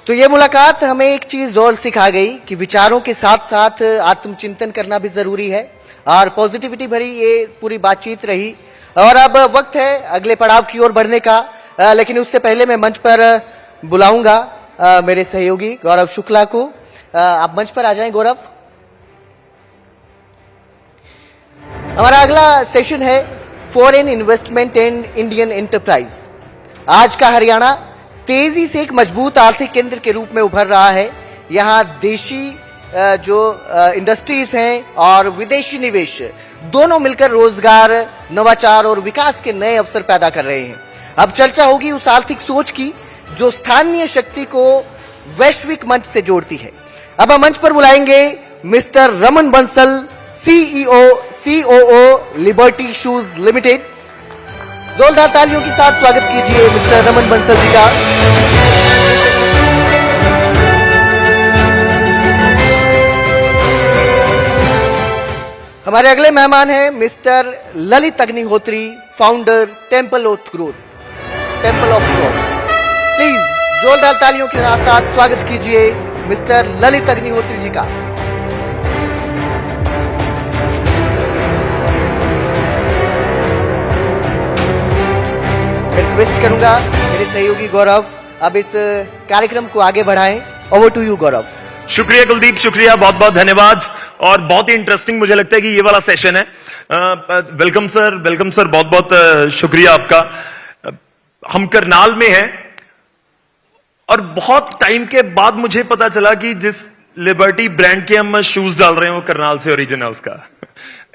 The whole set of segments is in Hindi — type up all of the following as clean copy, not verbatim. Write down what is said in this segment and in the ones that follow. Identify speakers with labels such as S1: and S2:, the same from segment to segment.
S1: तो ये मुलाकात हमें एक चीज और सिखा गई कि विचारों के साथ साथ आत्मचिंतन करना भी जरूरी है और पॉजिटिविटी भरी ये पूरी बातचीत रही। और अब वक्त है अगले पड़ाव की ओर बढ़ने का, लेकिन उससे पहले मैं मंच पर बुलाऊंगा मेरे सहयोगी गौरव शुक्ला को। आप मंच पर आ जाएं गौरव। हमारा अगला सेशन है foreign investment and Indian enterprise. आज का हरियाणा तेजी से एक मजबूत आर्थिक केंद्र के रूप में उभर रहा है। यहाँ देशी जो इंडस्ट्रीज हैं और विदेशी निवेश दोनों मिलकर रोजगार, नवाचार और विकास के नए अवसर पैदा कर रहे हैं। अब चर्चा होगी उस आर्थिक सोच की जो स्थानीय शक्ति को वैश्विक मंच से जोड़ती है। अब हम मंच पर बुलाएंगे mister Raman Bansal, CEO COO liberty shoes limited. जोरदार तालियों के साथ स्वागत कीजिए मिस्टर रमन बंसल जी का। हमारे अगले मेहमान हैं mister Lalit Agnihotri, founder temple of growth. Please जोरदार तालियों के साथ स्वागत कीजिए मिस्टर ललित अग्निहोत्री जी का। रिक्वेस्ट करूंगा मेरे सहयोगी गौरव अब इस कार्यक्रम को आगे बढ़ाएं। ओवर टू यू गौरव।
S2: शुक्रिया कुलदीप, शुक्रिया, बहुत बहुत धन्यवाद। और बहुत ही इंटरेस्टिंग मुझे लगता है कि ये वाला सेशन है। वेलकम सर, वेलकम सर, बहुत बहुत शुक्रिया आपका। हम करनाल में हैं और बहुत टाइम के बाद मुझे पता चला कि जिस लिबर्टी ब्रांड के हम शूज डाल रहे हैं वो करनाल से ओरिजिन है उसका।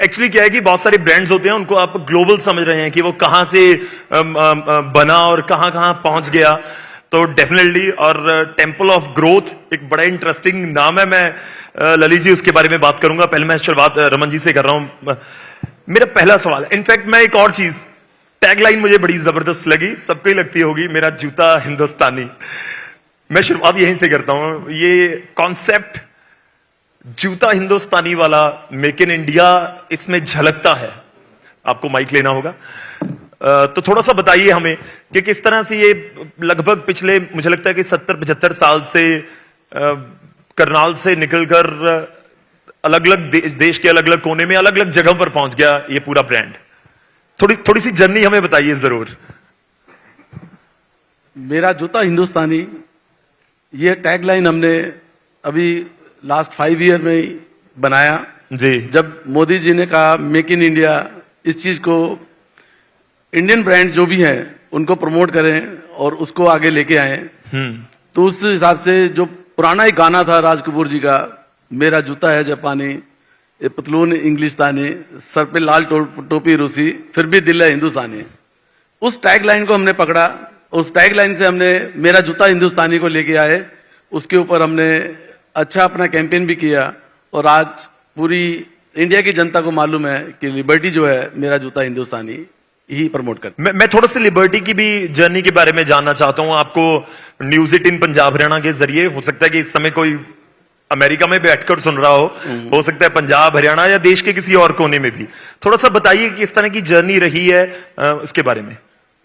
S2: एक्चुअली क्या है कि बहुत सारे ब्रांड्स होते हैं, उनको आप ग्लोबल समझ रहे हैं कि वो कहां से बना और कहां कहां पहुंच गया। तो डेफिनेटली, और टेंपल ऑफ ग्रोथ एक बड़ा इंटरेस्टिंग नाम है। मैं ललित जी उसके बारे में बात करूंगा। पहले मैं शुरुआत रमन जी से कर रहा हूं। मेरा पहला सवाल, इनफैक्ट मैं एक और चीज, टैगलाइन मुझे बड़ी जबरदस्त लगी, सबको ही लगती होगी, मेरा जूता हिंदुस्तानी। मैं शुरुआत यहीं से करता हूं। ये कॉन्सेप्ट जूता हिंदुस्तानी वाला, मेक इन इंडिया, इसमें झलकता है। आपको माइक लेना होगा। तो थोड़ा सा बताइए हमें कि किस तरह से ये लगभग पिछले, मुझे लगता है कि 70-75 साल से करनाल से निकलकर अलग अलग देश के अलग अलग कोने में अलग अलग जगह पर पहुंच गया ये पूरा ब्रांड। थोड़ी सी जर्नी हमें बताइए जरूर।
S3: मेरा जूता हिंदुस्तानी, ये टैगलाइन हमने अभी लास्ट 5 ईयर में ही बनाया
S2: जी।
S3: जब मोदी जी ने कहा मेक इन इंडिया, इस चीज को इंडियन ब्रांड जो भी हैं उनको प्रमोट करें और उसको आगे लेके आए। तो उस हिसाब से जो पुराना एक गाना था राज कपूर जी का, मेरा जूता है जापानी, ये पतलून इंग्लिशतानी, सर पे लाल टोपी रूसी, फिर भी दिल है हिंदुस्तानी, उस टैगलाइन को हमने पकड़ा। उस टैगलाइन से हमने मेरा जूता हिंदुस्तानी को लेके आए। उसके ऊपर हमने अच्छा अपना कैंपेन भी किया और आज पूरी इंडिया की जनता को मालूम है कि लिबर्टी जो है मेरा जूता हिंदुस्तानी ही प्रमोट करता।
S2: मैं थोड़ा सा लिबर्टी की भी जर्नी के बारे में जानना चाहता हूं। आपको न्यूज 18 पंजाब हरियाणा के जरिए, हो सकता है कि इस समय कोई अमेरिका में बैठकर सुन रहा हो सकता है पंजाब हरियाणा या देश के किसी और कोने में भी, थोड़ा सा बताइए कि इस तरह की जर्नी रही है उसके बारे में।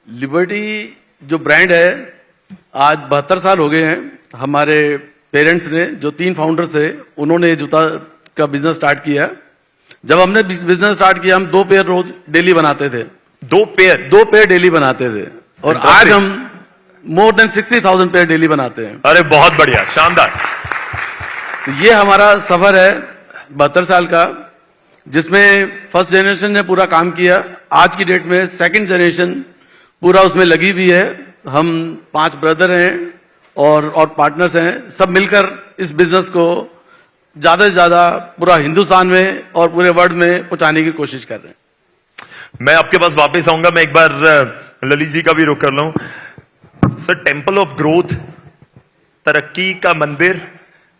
S3: लिबर्टी जो ब्रांड है, आज 72 साल हो गए हैं। हमारे पेरेंट्स ने, जो 3 फाउंडर्स थे, उन्होंने जूता का बिजनेस स्टार्ट किया। जब हमने बिजनेस स्टार्ट किया, हम 2 पेयर रोज डेली बनाते थे।
S2: 2 पेयर
S3: डेली बनाते थे और आज हम मोर देन 60,000 पेयर डेली बनाते हैं।
S2: अरे बहुत बढ़िया, शानदार।
S3: तो ये हमारा सफर है 72 साल का, जिसमें फर्स्ट जनरेशन ने पूरा काम किया। आज की डेट में सेकंड जनरेशन पूरा उसमें लगी हुई है। हम 5 ब्रदर हैं और पार्टनर्स हैं, सब मिलकर इस बिजनेस को ज्यादा से ज्यादा पूरा हिंदुस्तान में और पूरे वर्ल्ड में पहुंचाने की कोशिश कर रहे हैं।
S2: मैं आपके पास वापस आऊंगा। मैं एक बार ललित जी का भी रुख कर लूं। सर, टेंपल ऑफ ग्रोथ, तरक्की का मंदिर,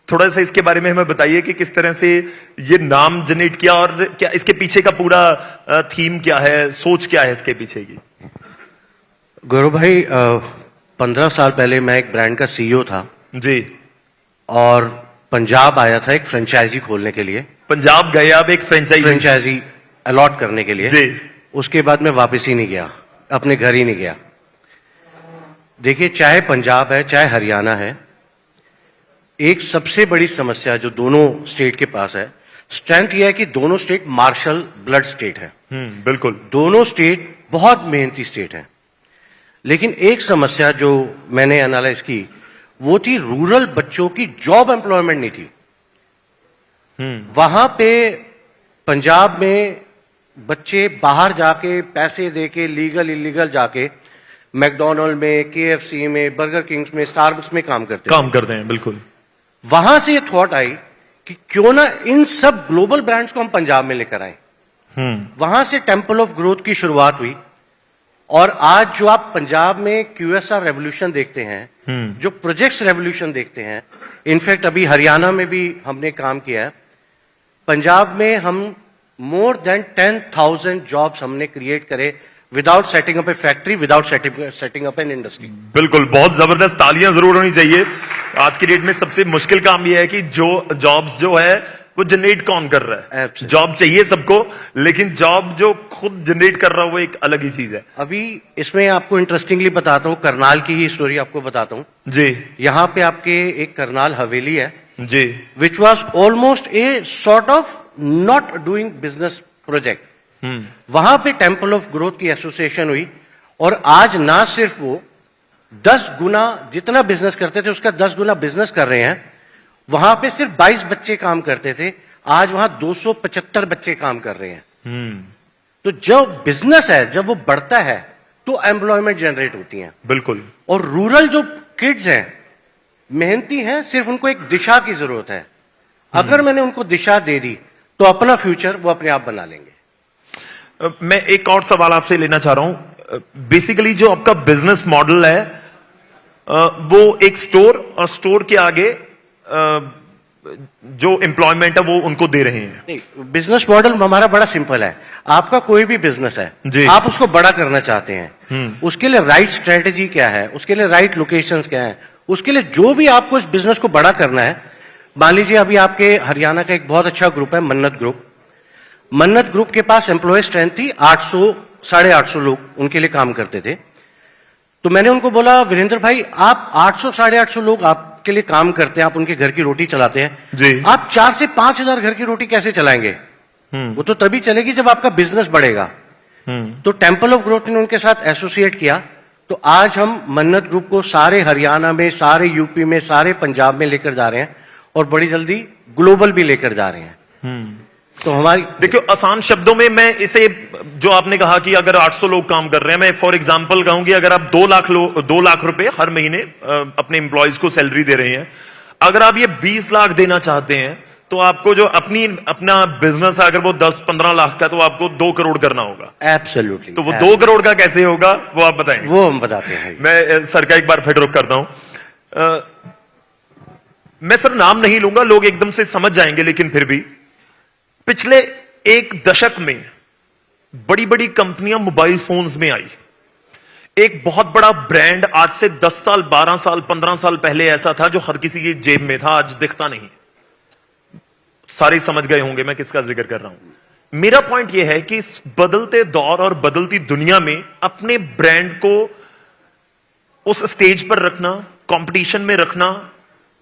S2: थोड़ा सा इसके बारे में हमें बताइए कि किस तरह से ये नाम जनरेट किया और क्या इसके पीछे का पूरा थीम क्या है, सोच क्या है इसके पीछे की।
S4: गौरव भाई, 15 साल पहले मैं एक ब्रांड का सीईओ था
S2: जी,
S4: और पंजाब आया था एक फ्रेंचाइजी खोलने के लिए।
S2: पंजाब गए आप एक
S4: फ्रेंचाइजी अलॉट करने के लिए
S2: जी।
S4: उसके बाद मैं वापस ही नहीं गया, अपने घर ही नहीं गया। देखिए, चाहे पंजाब है चाहे हरियाणा है, एक सबसे बड़ी समस्या जो दोनों स्टेट के पास है, स्ट्रेंथ यह है कि दोनों स्टेट मार्शल ब्लड स्टेट है।
S2: बिल्कुल।
S4: दोनों स्टेट बहुत मेहनती स्टेट है, लेकिन एक समस्या जो मैंने एनालाइज की वो थी रूरल बच्चों की जॉब एम्प्लॉयमेंट नहीं थी। वहां पे पंजाब में बच्चे बाहर जाके पैसे देके लीगल इलीगल जाके मैकडोनल्ड में, केएफसी में, बर्गर किंग्स में, स्टारबक्स में काम करते
S2: हैं। बिल्कुल।
S4: वहां से ये थॉट आई कि क्यों ना इन सब ग्लोबल ब्रांड्स को हम पंजाब में लेकर आए। वहां से टेम्पल ऑफ ग्रोथ की शुरुआत हुई और आज जो आप पंजाब में क्यूएसआर रेवोल्यूशन देखते हैं, जो प्रोजेक्ट्स रेवोल्यूशन देखते हैं, इनफैक्ट अभी हरियाणा में भी हमने काम किया है। पंजाब में हम मोर देन 10,000 जॉब्स हमने क्रिएट करे without setting up A factory, without setting up an industry.
S2: बिल्कुल, बहुत जबरदस्त तालियां जरूर होनी चाहिए। आज की डेट में सबसे मुश्किल काम यह है कि जो जॉब्स जो है वो जनरेट कौन कर रहा है। जॉब चाहिए सबको, लेकिन जॉब जो खुद जनरेट कर रहा है वो एक अलग ही चीज है।
S4: अभी इसमें आपको इंटरेस्टिंगली बताता हूं, करनाल की ही स्टोरी आपको बताता हूं
S2: जी।
S4: यहां पे आपके एक करनाल हवेली है
S2: जी,
S4: which was almost a sort of not doing business project. वहां पे टेम्पल ऑफ ग्रोथ की एसोसिएशन हुई और आज ना सिर्फ वो 10 गुना जितना बिजनेस करते थे उसका 10 गुना बिजनेस कर रहे हैं। वहां पे सिर्फ 22 बच्चे काम करते थे, आज वहां 275 बच्चे काम कर रहे हैं। तो जो बिजनेस है जब वो बढ़ता है तो एम्प्लॉयमेंट जनरेट होती है।
S2: बिल्कुल।
S4: और रूरल जो किड्स हैं मेहनती हैं, सिर्फ उनको एक दिशा की जरूरत है। अगर मैंने उनको दिशा दे दी तो अपना फ्यूचर वो अपने आप बना लेंगे।
S2: मैं एक और सवाल आपसे लेना चाह रहा हूं। बेसिकली जो आपका बिजनेस मॉडल है वो एक स्टोर और स्टोर के आगे जो एम्प्लॉयमेंट है वो उनको दे रहे हैं।
S4: नहीं, बिजनेस मॉडल हमारा बड़ा सिंपल है। आपका कोई भी बिजनेस है
S2: जी,
S4: आप उसको बड़ा करना चाहते हैं, उसके लिए राइट स्ट्रेटेजी क्या है, उसके लिए राइट लोकेशंस क्या है, उसके लिए जो भी आपको इस बिजनेस को बड़ा करना है। मान लीजिए अभी आपके हरियाणा का एक बहुत अच्छा ग्रुप है मन्नत ग्रुप। मन्नत ग्रुप के पास एम्प्लॉय स्ट्रेंथ थी 800 850 लोग उनके लिए काम करते थे। तो मैंने उनको बोला वीरेंद्र भाई आप 800 850 लोग आपके लिए काम करते हैं, आप उनके घर की रोटी चलाते हैं
S2: जी,
S4: आप 4 से 5,000 घर की रोटी कैसे चलाएंगे? वो तो तभी चलेगी जब आपका बिजनेस बढ़ेगा। तो टेम्पल ऑफ ग्रोथ ने उनके साथ एसोसिएट किया। तो आज हम मन्नत ग्रुप को सारे हरियाणा में, सारे यूपी में, सारे पंजाब में लेकर जा रहे हैं और बड़ी जल्दी ग्लोबल भी लेकर जा रहे हैं। तो हमारी
S2: देखियो आसान शब्दों में मैं इसे जो आपने कहा कि अगर 800 लोग काम कर रहे हैं, मैं फॉर एग्जांपल कहूंगी अगर आप 2 लाख रुपए हर महीने अपने एम्प्लॉयज को सैलरी दे रहे हैं, अगर आप ये 20 लाख देना चाहते हैं तो आपको जो अपना बिजनेस है अगर वो 10-15 लाख का तो आपको 2 करोड़ करना होगा।
S4: एब्सोल्युटली।
S2: तो वो 2 करोड़ का कैसे होगा वो आप बताएंगे?
S4: वो हम बताते हैं।
S2: मैं सर का एक बार फिर रुक करता हूं। मैं सर नाम नहीं लूंगा, लोग एकदम से समझ जाएंगे, लेकिन फिर भी पिछले 1 दशक में बड़ी बड़ी कंपनियां मोबाइल फोन्स में आई। एक बहुत बड़ा ब्रांड आज से 10 साल 12 साल 15 साल पहले ऐसा था जो हर किसी की जेब में था, आज दिखता नहीं। सारे समझ गए होंगे मैं किसका जिक्र कर रहा हूं। मेरा पॉइंट यह है कि इस बदलते दौर और बदलती दुनिया में अपने ब्रांड को उस स्टेज पर रखना, कंपटीशन में रखना,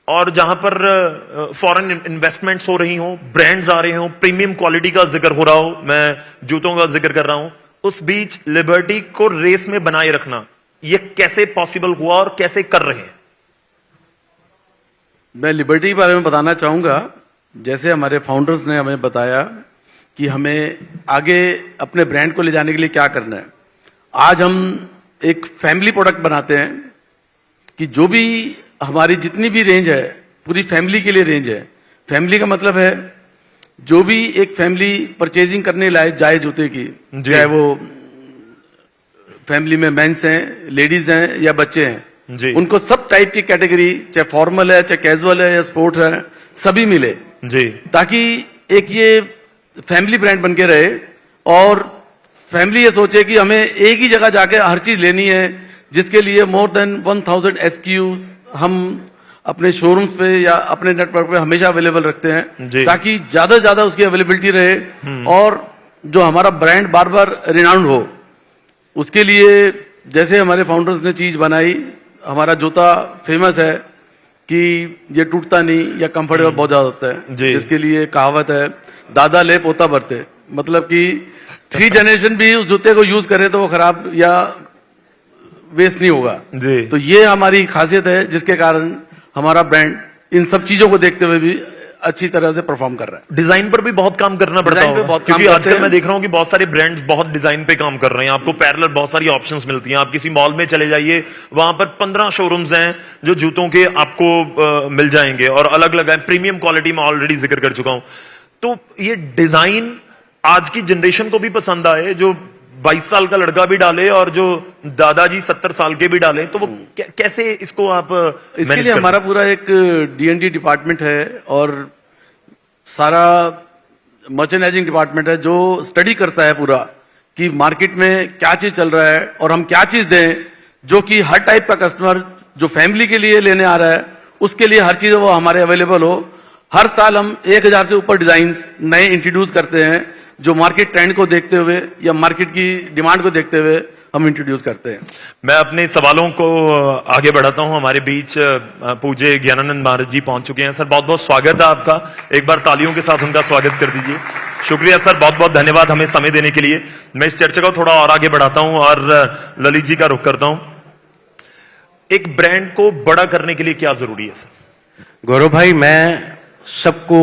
S2: और जहां पर फॉरेन इन्वेस्टमेंट्स हो रही हो, ब्रांड्स आ रहे हो, प्रीमियम क्वालिटी का जिक्र हो रहा हो, मैं जूतों का जिक्र कर रहा हूं, उस बीच लिबर्टी को रेस में बनाए रखना, यह कैसे पॉसिबल हुआ और कैसे कर रहे हैं?
S3: मैं लिबर्टी के बारे में बताना चाहूंगा। जैसे हमारे फाउंडर्स ने हमें बताया कि हमें आगे अपने ब्रांड को ले जाने के लिए क्या करना है। आज हम एक फैमिली प्रोडक्ट बनाते हैं कि जो भी हमारी जितनी भी रेंज है पूरी फैमिली के लिए रेंज है। फैमिली का मतलब है जो भी एक फैमिली परचेजिंग करने लाए जाए जूते की, चाहे वो फैमिली में मेंस हैं, लेडीज हैं या बच्चे हैं, उनको सब टाइप की कैटेगरी, चाहे फॉर्मल है, चाहे कैजुअल है या स्पोर्ट्स है, सभी मिले जी, ताकि एक ये फैमिली ब्रांड बन के रहे और फैमिली ये सोचे कि हमें एक ही जगह जाके हर चीज लेनी है, जिसके लिए मोर देन 1000 SKUs हम अपने शोरूम्स पे या अपने नेटवर्क पे हमेशा अवेलेबल रखते हैं, ताकि ज्यादा से ज्यादा उसकी अवेलेबिलिटी रहे और जो हमारा ब्रांड बार बार रिनाउंड हो। उसके लिए जैसे हमारे फाउंडर्स ने चीज बनाई, हमारा जूता फेमस है, कि ये टूटता नहीं या कंफर्टेबल बहुत ज्यादा होता है,
S2: जी।
S3: जिसके लिए कहावत है दादा ले पोता बरते, मतलब कि 3 जनरेशन भी उस जूते को यूज करें तो वो खराब या वेस्ट नहीं होगा।
S2: जी।
S3: तो ये हमारी खासियत है, जिसके कारण हमारा ब्रांड इन सब चीजों को देखते हुए भी अच्छी तरह से परफॉर्म कर रहा है।
S2: डिजाइन पर भी बहुत काम करना पड़ता
S3: डिजाइन पे
S2: है,
S3: बहुत काम
S2: क्योंकि
S3: करते
S2: आजकल
S3: हैं।
S2: मैं देख रहा हूँ कि बहुत सारे ब्रांड्स बहुत डिजाइन पे काम कर रहे हैं। आपको पैरेलल बहुत सारी ऑप्शंस मिलती हैं। आप किसी मॉल में चले जाइए, वहां पर 15 शोरूम्स हैं जो जूतों के आपको मिल जाएंगे और अलग अलग है। प्रीमियम क्वालिटी में ऑलरेडी जिक्र कर चुका हूं। तो ये डिजाइन आज की जनरेशन को भी पसंद आए, जो 22 साल का लड़का भी डाले और जो दादाजी 70 साल के भी डाले, तो वो कैसे इसको आप
S3: इसके
S2: manage
S3: लिए
S2: करते
S3: हमारा पूरा एक D&D डिपार्टमेंट है और सारा मर्चेंडाइजिंग डिपार्टमेंट है जो स्टडी करता है पूरा कि मार्केट में क्या चीज चल रहा है और हम क्या चीज दें जो कि हर टाइप का कस्टमर जो फैमिली के लिए लेने आ रहा है उसके लिए हर चीज वो हमारे अवेलेबल हो। हर साल हम 1000 से ऊपर डिजाइन नए इंट्रोड्यूस करते हैं जो मार्केट ट्रेंड को देखते हुए या मार्केट की डिमांड को देखते हुए हम इंट्रोड्यूस करते हैं।
S2: मैं अपने सवालों को आगे बढ़ाता हूं। हमारे बीच पूज्य ज्ञानानंद महाराज जी पहुंच चुके हैं। सर बहुत बहुत स्वागत है आपका, एक बार तालियों के साथ उनका स्वागत कर दीजिए। शुक्रिया सर, बहुत बहुत धन्यवाद हमें समय देने के लिए। मैं इस चर्चा को थोड़ा और आगे बढ़ाता हूं और ललित जी का रुख करता हूं। एक ब्रांड को बड़ा करने के लिए क्या जरूरी है सर?
S4: गौरव भाई, मैं सबको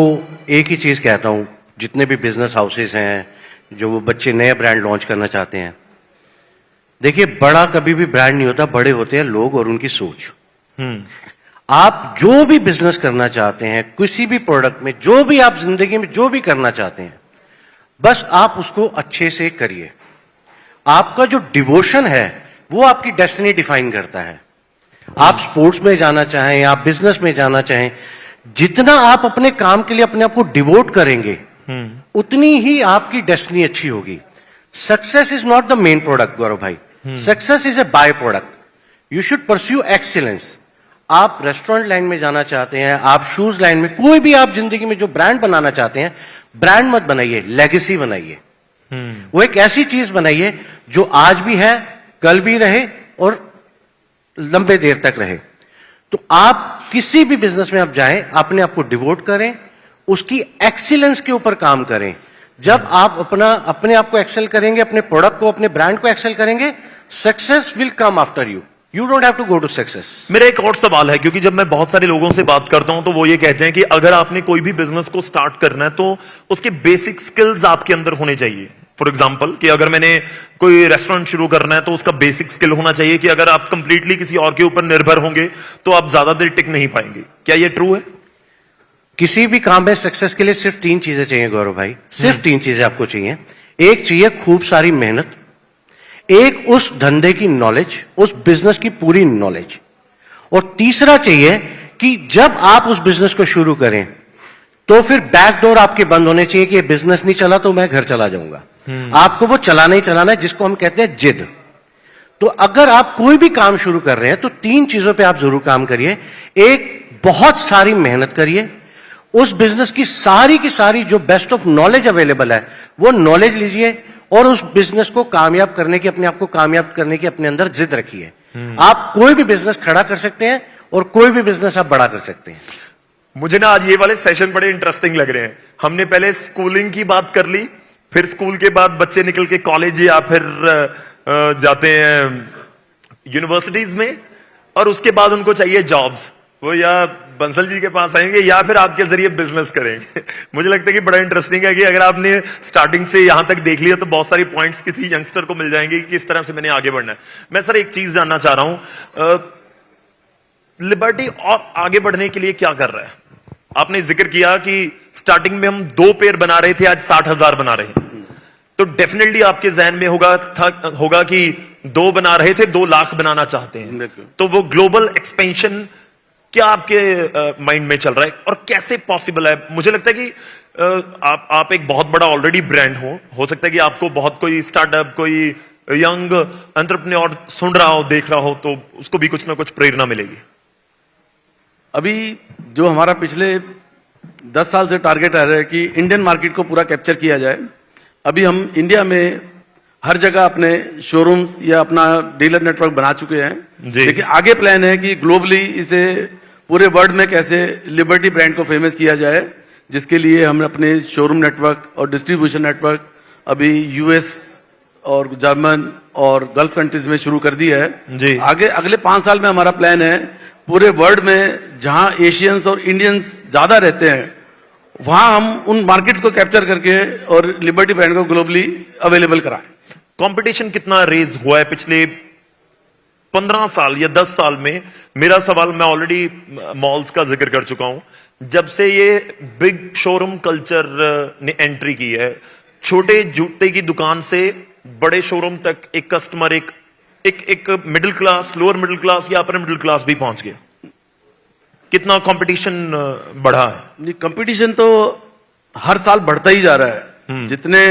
S4: एक ही चीज कहता हूं, जितने भी बिजनेस हाउसेस हैं जो वो बच्चे नए ब्रांड लॉन्च करना चाहते हैं, देखिए बड़ा कभी भी ब्रांड नहीं होता, बड़े होते हैं लोग और उनकी सोच। आप जो भी बिजनेस करना चाहते हैं, किसी भी प्रोडक्ट में, जो भी आप जिंदगी में जो भी करना चाहते हैं, बस आप उसको अच्छे से करिए। आपका जो डिवोशन है वो आपकी डेस्टिनी डिफाइन करता है। आप स्पोर्ट्स में जाना चाहें, आप बिजनेस में जाना चाहें, जितना आप अपने काम के लिए अपने आप को डिवोट करेंगे उतनी ही आपकी डेस्टिनी अच्छी होगी। Success is not the main product Gaurav भाई, success is a byproduct. You should pursue excellence. आप रेस्टोरेंट लाइन में जाना चाहते हैं, आप शूज लाइन में, कोई भी आप जिंदगी में जो ब्रांड बनाना चाहते हैं, ब्रांड मत बनाइए, लेगेसी बनाइए। वो एक ऐसी चीज बनाइए जो आज भी है, कल भी रहे और लंबे देर तक रहे। तो आप किसी भी बिजनेस में आप जाएं, अपने आप को डिवोट करें, उसकी एक्सीलेंस के ऊपर काम करें। जब आप अपने आप को एक्सेल करेंगे, अपने प्रोडक्ट को, अपने ब्रांड को एक्सेल करेंगे, success will come after you. You don't have to go to success.
S2: मेरा एक और सवाल है, क्योंकि जब मैं बहुत सारे लोगों से बात करता हूं तो वो ये कहते हैं कि अगर आपने कोई भी बिजनेस को स्टार्ट करना है तो उसके बेसिक स्किल्स आपके अंदर होने चाहिए। फॉर एग्जाम्पल कि अगर मैंने कोई रेस्टोरेंट शुरू करना है तो उसका बेसिक स्किल होना चाहिए कि अगर आप कंप्लीटली किसी और के ऊपर निर्भर होंगे तो आप ज्यादा देर टिक नहीं पाएंगे। क्या ये ट्रू है?
S4: किसी भी काम में सक्सेस के लिए सिर्फ 3 चीजें चाहिए गौरव भाई, सिर्फ 3 चीजें आपको चाहिए। एक चाहिए खूब सारी मेहनत, एक उस धंधे की नॉलेज, उस बिजनेस की पूरी नॉलेज, और तीसरा चाहिए कि जब आप उस बिजनेस को शुरू करें तो फिर बैकडोर आपके बंद होने चाहिए कि ये बिजनेस नहीं चला तो मैं घर चला जाऊंगा। आपको वो चलाना ही चलाना है, जिसको हम कहते हैं जिद। तो अगर आप कोई भी काम शुरू कर रहे हैं तो 3 चीजों पे आप जरूर काम करिए। एक, बहुत सारी मेहनत करिए, उस बिजनेस की सारी जो बेस्ट ऑफ नॉलेज अवेलेबल है वो नॉलेज लीजिए और उस बिजनेस को कामयाब करने की, अपने आप को कामयाब करने की अपने अंदर जिद रखिए। आप कोई भी बिजनेस खड़ा कर सकते हैं और कोई भी बिजनेस आप बड़ा कर सकते हैं।
S2: मुझे ना आज ये वाले सेशन बड़े इंटरेस्टिंग लग रहे हैं। हमने पहले स्कूलिंग की बात कर ली, फिर स्कूल के बाद बच्चे निकल के कॉलेज या फिर जाते हैं यूनिवर्सिटीज में, और उसके बाद उनको चाहिए जॉब्स। वो या बंसल जी के पास आएंगे या फिर आपके जरिए बिजनेस करेंगे। मुझे लगता है कि बड़ा इंटरेस्टिंग है कि अगर आपने स्टार्टिंग से यहां तक देख लिया तो बहुत सारी पॉइंट्स किसी यंगस्टर को मिल जाएंगे कि किस तरह से मैंने आगे बढ़ना है। मैं सर एक चीज जानना चाह रहा हूं, लिबर्टी और आगे बढ़ने के लिए क्या कर रहा है? आपने जिक्र किया कि स्टार्टिंग में हम 2 पेयर बना रहे थे, आज 60,000 बना रहे हैं। तो डेफिनेटली आपके जहन में होगा कि 2 बना रहे थे, 2 लाख बनाना चाहते हैं। तो वो ग्लोबल एक्सपेंशन क्या आपके माइंड में चल रहा है और कैसे पॉसिबल है? मुझे लगता है कि आप एक बहुत बड़ा ऑलरेडी ब्रांड हो सकता है कि आपको बहुत कोई स्टार्टअप, कोई यंग एंटरप्रेन्योर सुन रहा हो, देख रहा हो, तो उसको भी कुछ ना कुछ प्रेरणा मिलेगी।
S3: अभी जो हमारा पिछले 10 साल से टारगेट आ रहा है कि इंडियन मार्केट को पूरा कैप्चर किया जाए। अभी हम इंडिया में हर जगह अपने शोरूम्स या अपना डीलर नेटवर्क बना चुके हैं, लेकिन आगे प्लान है कि ग्लोबली इसे पूरे वर्ल्ड में कैसे लिबर्टी ब्रांड को फेमस किया जाए, जिसके लिए हमने अपने शोरूम नेटवर्क और डिस्ट्रीब्यूशन नेटवर्क अभी यूएस और जर्मन और गल्फ कंट्रीज में शुरू कर दिया है
S2: जी।
S3: आगे अगले 5 साल में हमारा प्लान है पूरे वर्ल्ड में जहां एशियंस और इंडियंस ज्यादा रहते हैं वहां हम उन मार्केट्स को कैप्चर करके और लिबर्टी ब्रांड को ग्लोबली अवेलेबल कराएं।
S2: कंपटीशन कितना रेज हुआ है पिछले 15 साल या 10 साल में? मेरा सवाल, मैं ऑलरेडी मॉल्स का जिक्र कर चुका हूं, जब से ये बिग शोरूम कल्चर ने एंट्री की है, छोटे जूते की दुकान से बड़े शोरूम तक एक कस्टमर एक middle class, lower middle class या अपर मिडिल क्लास भी पहुंच गया। कितना कंपटीशन बढ़ा है?
S3: ये कंपटीशन तो हर साल बढ़ता ही जा रहा है। जितने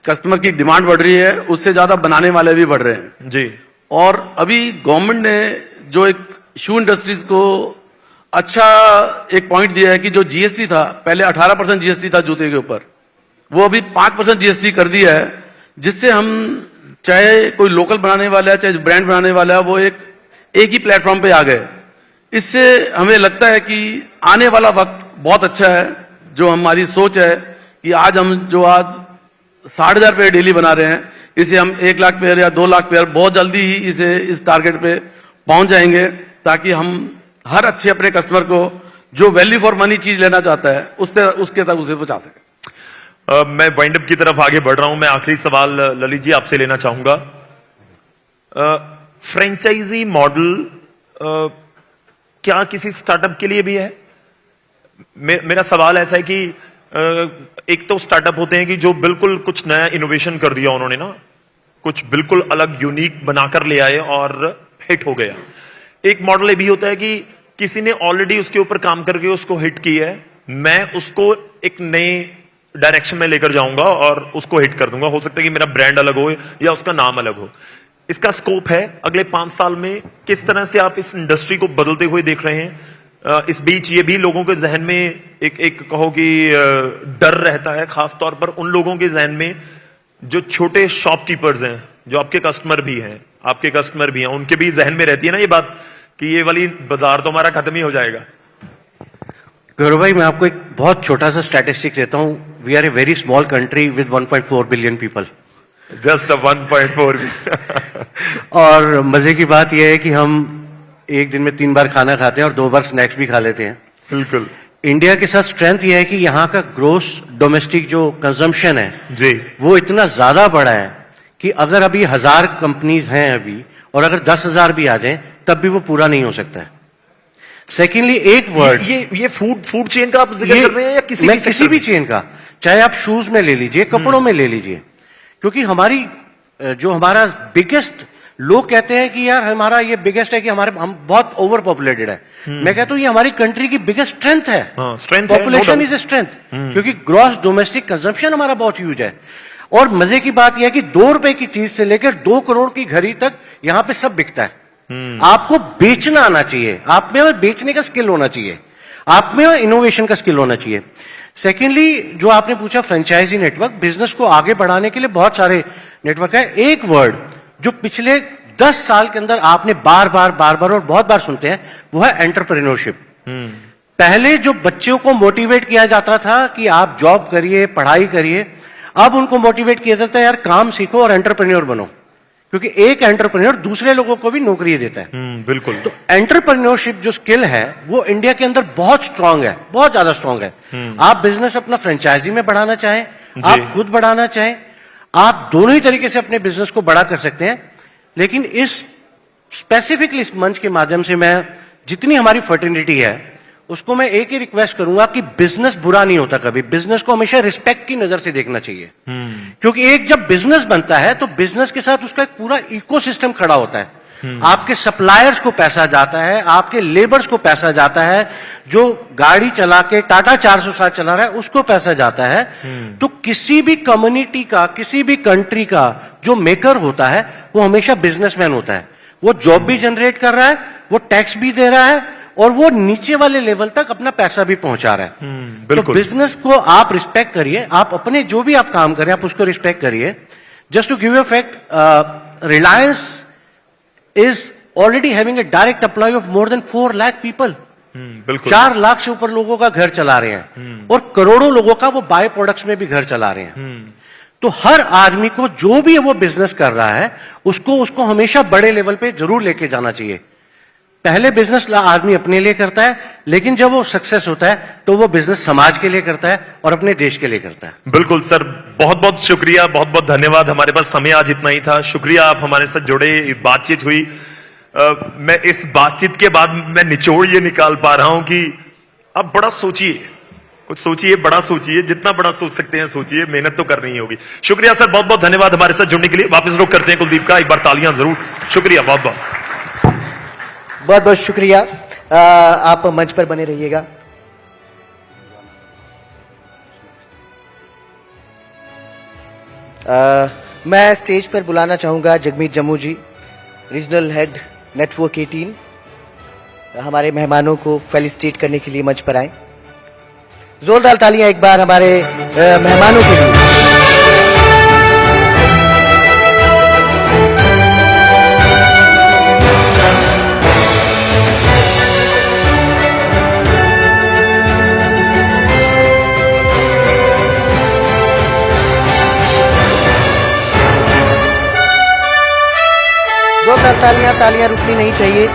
S3: कस्टमर की डिमांड बढ़ रही है उससे ज्यादा बनाने वाले भी बढ़ रहे हैं
S2: जी।
S3: और अभी गवर्नमेंट ने जो एक शू इंडस्ट्रीज को अच्छा एक पॉइंट दिया है कि जो जीएसटी था, पहले 18% जीएसटी था जूते के ऊपर, वो अभी 5% जीएसटी कर दिया है, जिससे हम चाहे कोई लोकल बनाने वाला है चाहे ब्रांड बनाने वाला है वो एक ही प्लेटफॉर्म पे आ गए। इससे हमें लगता है कि आने वाला वक्त बहुत अच्छा है। जो हमारी सोच है कि आज 60,000 पेयर डेली बना रहे हैं, इसे हम 1 लाख पेयर या 2 लाख पेयर बहुत जल्दी ही इस टारगेट पे पहुंच जाएंगे, ताकि हम हर अच्छे अपने कस्टमर को जो वैल्यू फॉर मनी चीज लेना चाहता है उसके तक उसे पहुंचा सके।
S2: मैं वाइंड अप की तरफ आगे बढ़ रहा हूं। मैं आखिरी सवाल ललित जी आपसे लेना चाहूंगा। फ्रेंचाइजी मॉडल क्या किसी स्टार्टअप के लिए भी है? मेरा सवाल ऐसा है कि एक तो स्टार्टअप होते हैं कि जो बिल्कुल कुछ नया इनोवेशन कर दिया उन्होंने ना, कुछ बिल्कुल अलग यूनिक बनाकर ले आए और हिट हो गया। एक मॉडल ये भी होता है कि किसी ने ऑलरेडी उसके ऊपर काम करके उसको हिट किया है, मैं उसको एक नए डायरेक्शन में लेकर जाऊंगा और उसको हिट कर दूंगा। हो सकता है कि मेरा ब्रांड अलग हो या उसका नाम अलग हो। इसका स्कोप है अगले 5 साल में, किस तरह से आप इस इंडस्ट्री को बदलते हुए देख रहे हैं? इस बीच ये भी लोगों के जहन में एक कहो कि डर रहता है, खास तौर पर उन लोगों के जहन में जो छोटे शॉपकीपर्स हैं, जो आपके कस्टमर भी हैं, उनके भी जहन में रहती है ना ये बात कि ये वाली बाजार तो हमारा खत्म ही हो जाएगा।
S4: गौरव भाई, मैं आपको एक बहुत छोटा सा स्टैटिस्टिक देता हूं। We are a very small country with 1.4 billion people.
S2: Just 1.4
S4: और मजे की बात यह है कि हम एक दिन में 3 बार खाना खाते हैं और 2 बार स्नैक्स भी खा लेते हैं।
S2: बिल्कुल।
S4: इंडिया के साथ स्ट्रेंथ यह है कि यहाँ का ग्रोस डोमेस्टिक जो कंजम्पशन है
S2: जी,
S4: वो इतना ज्यादा बड़ा है कि अगर अभी 1000 कंपनीज हैं अभी, और अगर 10,000 भी आ जाएं तब भी वो पूरा नहीं हो सकता है। सेकेंडली, एक वर्ड,
S2: ये फूड चेन का आप जिक्र कर रहे हैं या
S4: किसी भी चेन का, चाहे आप शूज में ले लीजिए, कपड़ों में ले लीजिए, क्योंकि हमारा बिगेस्ट, लोग कहते हैं कि यार हमारा ये बिगेस्ट है कि हम बहुत ओवर पॉपुलेटेड है। मैं कहता हूं ये हमारी कंट्री की बिगेस्ट स्ट्रेंथ है।
S2: Strength,
S4: population is a strength, क्योंकि ग्रॉस डोमेस्टिक कंजम्पशन हमारा बहुत ह्यूज है। और मजे की बात यह है कि 2 रुपए की चीज से लेकर 2 करोड़ की घड़ी तक यहां पे सब बिकता है। आपको बेचना आना चाहिए, आप में बेचने का स्किल होना चाहिए, आप में इनोवेशन का स्किल होना चाहिए। सेकेंडली, जो आपने पूछा फ्रेंचाइजी नेटवर्क, बिजनेस को आगे बढ़ाने के लिए बहुत सारे नेटवर्क है। एक वर्ड जो पिछले 10 साल के अंदर आपने बार बार और बहुत बार सुनते हैं, वो है एंटरप्रेन्योरशिप। पहले जो बच्चों को मोटिवेट किया जाता था कि आप जॉब करिए, पढ़ाई करिए, अब उनको मोटिवेट किया जाता है यार काम सीखो और एंटरप्रेन्योर बनो, क्योंकि एक एंटरप्रेन्योर दूसरे लोगों को भी नौकरी देता है।
S2: बिल्कुल।
S4: तो एंटरप्रेन्योरशिप जो स्किल है वो इंडिया के अंदर बहुत स्ट्रांग है, बहुत ज्यादा स्ट्रांग है। आप बिजनेस अपना फ्रेंचाइजी में बढ़ाना चाहें, आप खुद बढ़ाना चाहें, आप दोनों ही तरीके से अपने बिजनेस को बड़ा कर सकते हैं। लेकिन स्पेसिफिकली इस मंच के माध्यम से मैं जितनी हमारी फर्टिनिटी है उसको मैं एक ही रिक्वेस्ट करूंगा कि बिजनेस बुरा नहीं होता कभी, बिजनेस को हमेशा रिस्पेक्ट की नजर से देखना चाहिए। क्योंकि एक जब बिजनेस बनता है तो बिजनेस के साथ उसका एक पूरा इकोसिस्टम खड़ा होता है। आपके सप्लायर्स को पैसा जाता है, आपके लेबर्स को पैसा जाता है, जो गाड़ी चला के टाटा 407 चला रहा है उसको पैसा जाता है। तो किसी भी कम्युनिटी का, किसी भी कंट्री का जो मेकर होता है वो हमेशा बिजनेसमैन होता है। वो जॉब भी जनरेट कर रहा है, वो टैक्स भी दे रहा है और वो नीचे वाले लेवल तक अपना पैसा भी पहुंचा रहा है। तो बिजनेस को आप रिस्पेक्ट करिए, आप अपने जो भी आप काम करें आप उसको रिस्पेक्ट करिए। Just to give you a fact, Reliance is already having a direct employee of more than 4 lakh people.
S2: बिल्कुल।
S4: 4 लाख से ऊपर लोगों का घर चला रहे हैं और करोड़ों लोगों का वो बाय प्रोडक्ट्स में भी घर चला रहे हैं। तो हर आदमी को जो भी वो बिजनेस कर रहा है उसको हमेशा बड़े लेवल पे जरूर लेके जाना चाहिए। पहले बिजनेस आदमी अपने लिए करता है, लेकिन जब वो सक्सेस होता है तो वो बिजनेस समाज के लिए करता है और अपने देश के लिए करता है।
S2: बिल्कुल सर, बहुत बहुत शुक्रिया, बहुत बहुत धन्यवाद। हमारे पास समय आज इतना ही था। शुक्रिया आप हमारे साथ जुड़े, बातचीत हुई। मैं इस बातचीत के बाद मैं निचोड़ ये निकाल पा रहा हूं कि अब बड़ा सोचिए, कुछ सोचिए, बड़ा सोचिए, जितना बड़ा सोच सकते हैं सोचिए, मेहनत तो करनी ही होगी। शुक्रिया सर, बहुत बहुत धन्यवाद हमारे साथ जुड़ने के लिए। वापस रुक करते हैं कुलदीप का, एक बार तालियां जरूर। शुक्रिया, बहुत बहुत
S1: बहुत बहुत शुक्रिया। आप मंच पर बने रहिएगा। मैं स्टेज पर बुलाना चाहूंगा जगमीत जम्मू जी, रीजनल हेड नेटवर्क 18, हमारे मेहमानों को फेलिसिटेट करने के लिए मंच पर आए। जोरदार तालियां एक बार हमारे मेहमानों के लिए। जोरदार तालियां रुकनी नहीं चाहिए।